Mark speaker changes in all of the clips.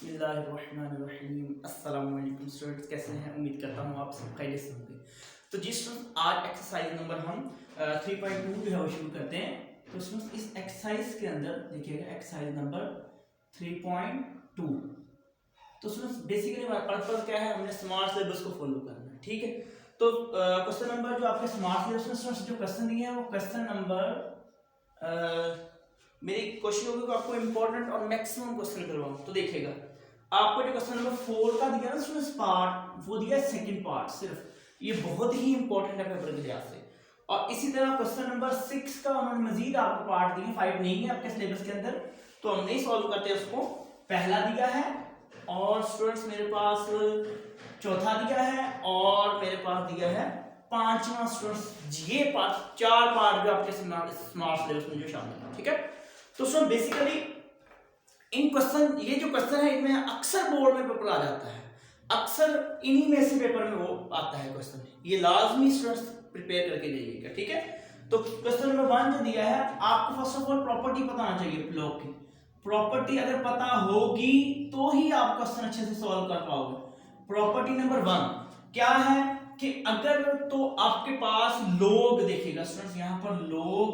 Speaker 1: बिस्मिल्लाहिर्रहमानिर्रहीम। अस्सलाम वालेकुम स्टूडेंट्स, कैसे हैं? उम्मीद करता हूँ आप सब खैरियत से होंगे। तो जी स्टूडेंट्स, आज एक्सरसाइज नंबर हम 3.2 जो है वो शुरू करते हैं। तो स्टूडेंट्स, इस एक्सरसाइज के अंदर देखिएगा एक्सरसाइज नंबर 3.2। तो स्टूडेंट्स बेसिकली हमारा पर्पस क्या है, हमने स्मार्ट सिलेबस को फॉलो करना है, ठीक है। तो क्वेश्चन नंबर जो आपके स्मार्ट सिलेबस में जो क्वेश्चन दिए हैं वो क्वेश्चन नंबर मेरी कोशिश होगी कि आपको इंपॉर्टेंट और मैक्सिमम क्वेश्चन करवाऊं। तो देखिएगा, आपको जो क्वेश्चन नंबर 4 का दिया ना स्टूडेंट्स पार्ट, वो दिया सेकंड पार्ट सिर्फ। ये बहुत ही इंपॉर्टेंट है पेपर के लिहाज से। और इसी तरह क्वेश्चन नंबर 6 का उन्होंने मजीद आपको पार्ट दिए, 5 नहीं है आपके सिलेबस के अंदर, तो हम नहीं सॉल्व करते उसको। पहला दिया है और स्टूडेंट्स मेरे पास चौथा दिया है और मेरे पास दिया है पांचवा। स्टूडेंट्स ये पार्ट 4 पार्ट जो आपके स्मार्ट सिलेबस में जो शामिल है, ठीक है। तो स्टूडेंट बेसिकली इन क्वेश्चन, ये जो क्वेश्चन है इनमें अक्सर बोर्ड में पेपर आ जाता है, अक्सर इन्हीं में से पेपर में वो आता है क्वेश्चन। ये लाजमी स्टूडेंट्स प्रिपेयर करके जाइएगा, ठीक है। तो क्वेश्चन नंबर 1 जो दिया है, आपको फर्स्ट ऑफ ऑल प्रॉपर्टी पता होना चाहिए ब्लॉक की। प्रॉपर्टी अगर पता होगी तो ही आप क्वेश्चन अच्छे से सॉल्व कर पाओगे। प्रॉपर्टी नंबर 1 क्या है कि अगर तो आपके पास लोग, देखिएगा स्टूडेंट्स यहां पर लोग,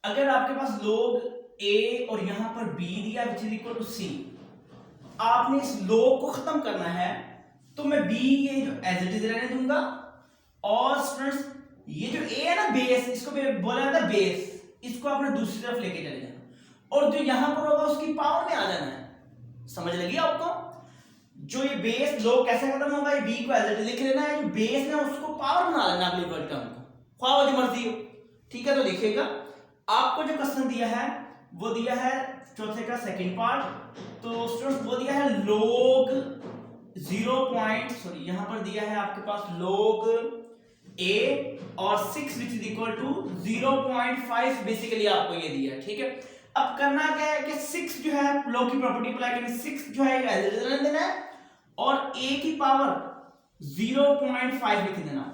Speaker 1: अगर आपके पास लोग a और यहां पर b दिया which is equal to c, आपने इस लोग को खत्म करना है तो मैं b ये जो एज इट इज रहने दूंगा। और स्टूडेंट्स ये जो a है ना बेस, इसको बोला जाता है बेस, इसको आपने दूसरी तरफ लेके चले जाना और जो यहां पर होगा उसकी पावर में आ जाना है। समझ लगी आपको? जो ये बेस लोग कैसे खत्म होगा, ये b को एज इट इज लिख लेना है, जो बेस है उसको पावर बना लेना अगली वर्ड टर्म को, ख्वाह जो मर्जी हो, ठीक है। तो देखिएगा आपको जो क्वेश्चन दिया है वो दिया है चौथे का सेकंड पार्ट। तो स्टूडेंट्स वो दिया है log 0. यहां पर दिया है आपके पास log a और 6 which is equal to 0.5 basically आपको ये दिया है, ठीक है। अब करना क्या है कि 6 जो है log की प्रॉपर्टी अप्लाई करनी, 6 जो है एज इट इज देना है और a की पावर 0.5 लिख देना,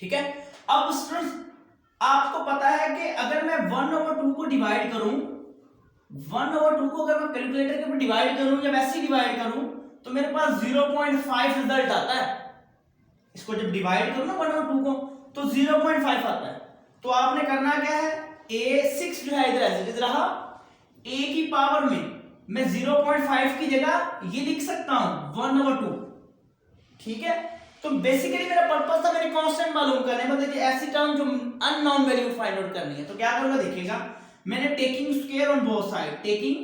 Speaker 1: ठीक है। अब स्टूडेंट्स आपको पता है कि अगर मैं 1/2 को डिवाइड करूं, 1/2 को अगर मैं कैलकुलेटर के ऊपर डिवाइड करूं या वैसे ही डिवाइड करूं तो मेरे पास 0.5 रिजल्ट आता है। इसको जब डिवाइड करूं ना 1/2 को तो 0.5 आता है। तो आपने करना क्या है, a6 जो है इधर एज इट इज रहा, a की पावर में मैं 0.5 की जगह ये लिख सकता हूं 1/2, ठीक है। तो बेसिकली मेरा पर्पस था मेरे कांस्टेंट मालूम करने, मतलब कि ऐसी टर्म जो अननोन वैल्यू फाइंड आउट करनी है। तो क्या करूंगा, देखिएगा मैंने taking square on both side, taking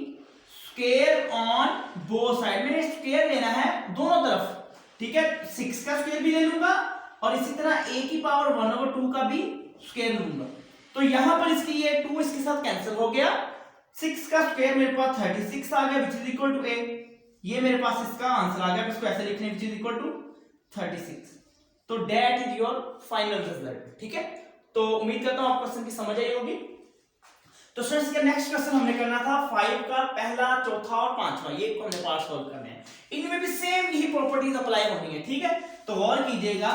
Speaker 1: square on both side, मैंने स्क्वायर लेना है दोनों तरफ, ठीक है। 6 का स्क्वायर भी ले लूंगा और इसी तरह a की पावर 1/2 का भी स्क्वायर लूंगा। तो यहां पर इसकी ये 2 इसके साथ कैंसिल हो गया, 6 का स्क्वायर मेरे पास 36 आ गया which is equal to a। ये मेरे पास इसका आंसर आ गया, इसको ऐसे लिखने विच इज इक्वल टू 36। तो that is your final result, ठीक है। तो उम्मीद करता हूं आपको क्वेश्चन की समझ आई होगी। तो स्टूडेंट्स का नेक्स्ट क्वेश्चन हमने करना था 5 का पहला, चौथा और पांचवा, ये को हमने पार्ट सॉल्व करने हैं। इनमें भी सेम यही प्रॉपर्टीज अप्लाई होनी है, ठीक है। तो गौर कीजिएगा,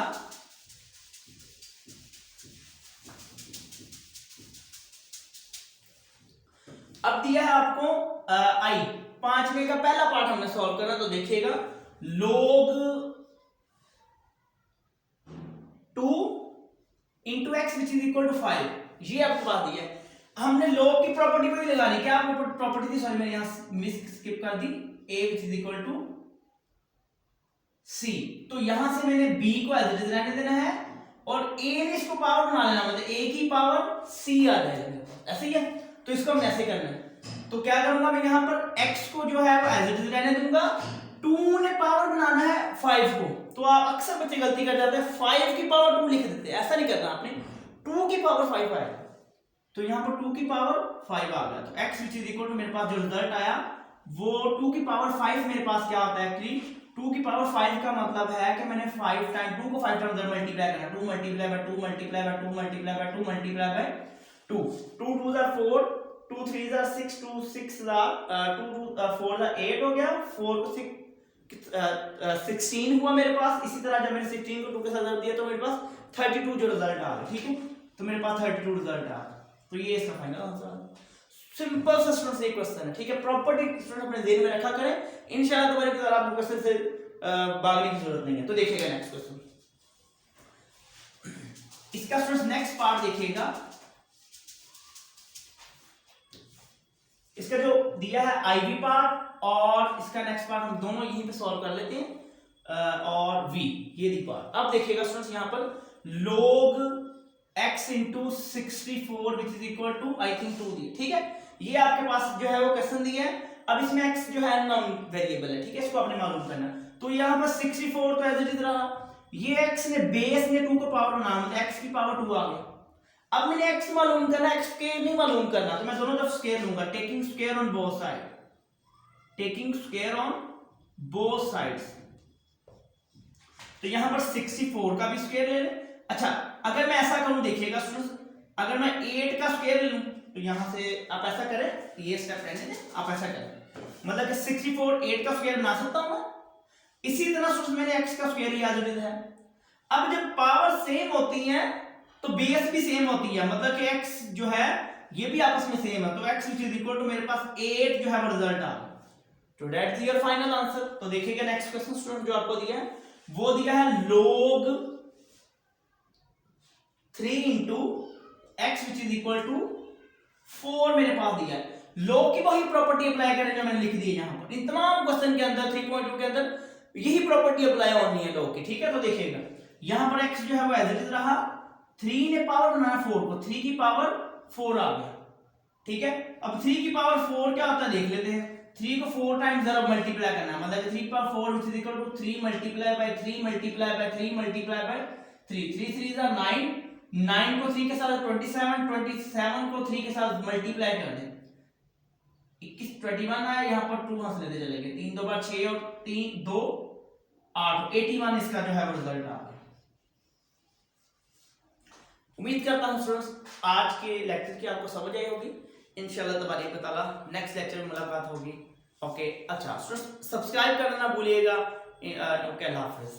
Speaker 1: अब दिया है आपको आई, पांचवे का पहला पार्ट हमने सॉल्व करना। तो देखिएगा log 2 into x which is equal to 5, ये आपके पास दिया है। हमने log की प्रॉपर्टी पे भी लगानी, क्या प्रॉपर्टी थी, सॉरी मैंने यहां मिस स्किप कर दी, a which is equal to c। तो यहां से मैंने b को एज इट इज रहने देना है और a ने इसको पावर बना लेना, मतलब a की पावर c आ जाएगा, ऐसे ही है। तो इसको हम ऐसे करना है, तो क्या करूंगा मैं यहां पर x को जो है वो एज इट इज रहने दूंगा, 2 ने पावर बनाना है 5 को। तो आप अक्सर बच्चे गलती कर जाते हैं, 5 की पावर 2 लिख देते हैं, ऐसा नहीं करना आपने, 2 की पावर 5 आएगा। तो यहां पर 2 की पावर 5 आ गया, तो x which is equal to मेरे पास जो रिजल्ट आया वो 2 की पावर 5 मेरे पास क्या होता है, एक्चुअली 2 की पावर 5 का मतलब है कि मैंने 5 टाइम 2 को 5 टाइम इधर मल्टीप्लाई करना, 2 multiply by 2 multiply by 2 multiply by 2 multiply by 2, 2 2 are 4, 2 3 are 6, 2 6 are 2 2 4 are 8 हो गया, 4 को 6 16 हुआ मेरे पास। इसी तरह जब मैंने 16 को 2 के साथ जोड़ दिया तो मेरे पास 32 जो रिजल्ट आ गया, ठीक है। तो मेरे पास 32 रिजल्ट आ गया, तो ये इसका फाइनल आंसर है। सिंपल सा स्टूडेंट्स एक क्वेश्चन है, ठीक है। प्रॉपर्टी स्टूडेंट अपने ध्यान में रखा करें, इंशाल्लाह तुम्हारे की तरह आपको क्वेश्चन से भागने की जरूरत नहीं है। तो देखिएगा नेक्स्ट क्वेश्चन, इसका स्टूडेंट्स नेक्स्ट पार्ट देखिएगा। इसका जो दिया है आईवी पार्ट और इसका नेक्स्ट पार्ट हम दोनों यहीं पे सॉल्व कर लेते हैं, और वी ये दी पार्ट। अब देखिएगा स्टूडेंट्स यहाँ पर log x into 64 which is equal to I think 2 दिए, ठीक है। ये आपके पास जो है वो क्वेश्चन दिया है। अब इसमें x जो है नॉन वेरिएबल है, ठीक है, इसको आपने मालूम करना। तो यहाँ पर 64 तो एज इट इज रहा, ये x ने बेस ने 2 को पावर बनाना, मतलब x की पावर 2 आ गया। अब मैंने x मालूम करना, x स्क्वायर नहीं मालूम करना, तो मैं दोनों तरफ स्क्वायर लूंगा, taking square on both side, taking square on both sides. तो यहां पर 64 का भी स्क्वायर ले ले। अच्छा, अगर मैं ऐसा करूं, देखिएगा स्टूडेंट्स, अगर मैं 8 का स्क्वायर ले लूं, तो यहां से आप ऐसा करें, ये स्टेप रहने दें, आप ऐसा करें, मतलब कि 64 8 का स्क्वायर बना सकता हूं मैं। इसी तरह स्टूडेंट्स मैंने x का स्क्वायर याद है। अब जब पावर सेम होती है तो बेस भी सेम होती है, मतलब कि x जो है ये भी आपस में सेम है, तो x which is equal to मेरे पास 8 जो है वो रिजल्ट आ गया। तो दैट्स योर फाइनल आंसर। तो देखिएगा नेक्स्ट क्वेश्चन स्टूडेंट जो आपको दिया है, वो दिया है log 3 into x which is equal to 4 मेरे पास दिया है। log की वही प्रॉपर्टी अप्लाई करें जो मैंने लिख दी है यहाँ पर। इन तमाम क्वेश्चन के अंदर 3.2 के अंदर यही प्रॉपर्टी अप्लाई होनी है log की, ठीक है। तो देखिएगा यहाँ पर x जो है वो एज इट इज रहा, 3 ने पावर बनाना 4 को, 3 की पावर 4 आ गया, ठीक है। अब 3 की पावर 4 क्या होता है देख लेते हैं। 3 को 4 टाइम्स जरा मल्टीप्लाई करना है, मतलब 3 power 4 which is equal to 3 multiply by 3 multiply by 3 multiply by 3, 3 3 are 9, 9 को 3 के साथ 27, 27 को 3 के साथ मल्टीप्लाई कर दें, 21 21 आया, यहाँ पर 2 हंस लेते चलेंगे, 3 2 बार 6 और 3 2 8, 81 इसका जो है वो रिजल्ट आ गया। उम्मीद करता हूं स्टूडेंट्स आज के लेक्चर की आपको समझ आई होगी। इंशाल्लाह तबारक व तआला नेक्स्ट लेक्चर में मुलाकात होगी। ओके, अच्छा स्टूडेंट्स सब्सक्राइब करना ना भूलिएगा। ओके, अल्लाह हाफिज़।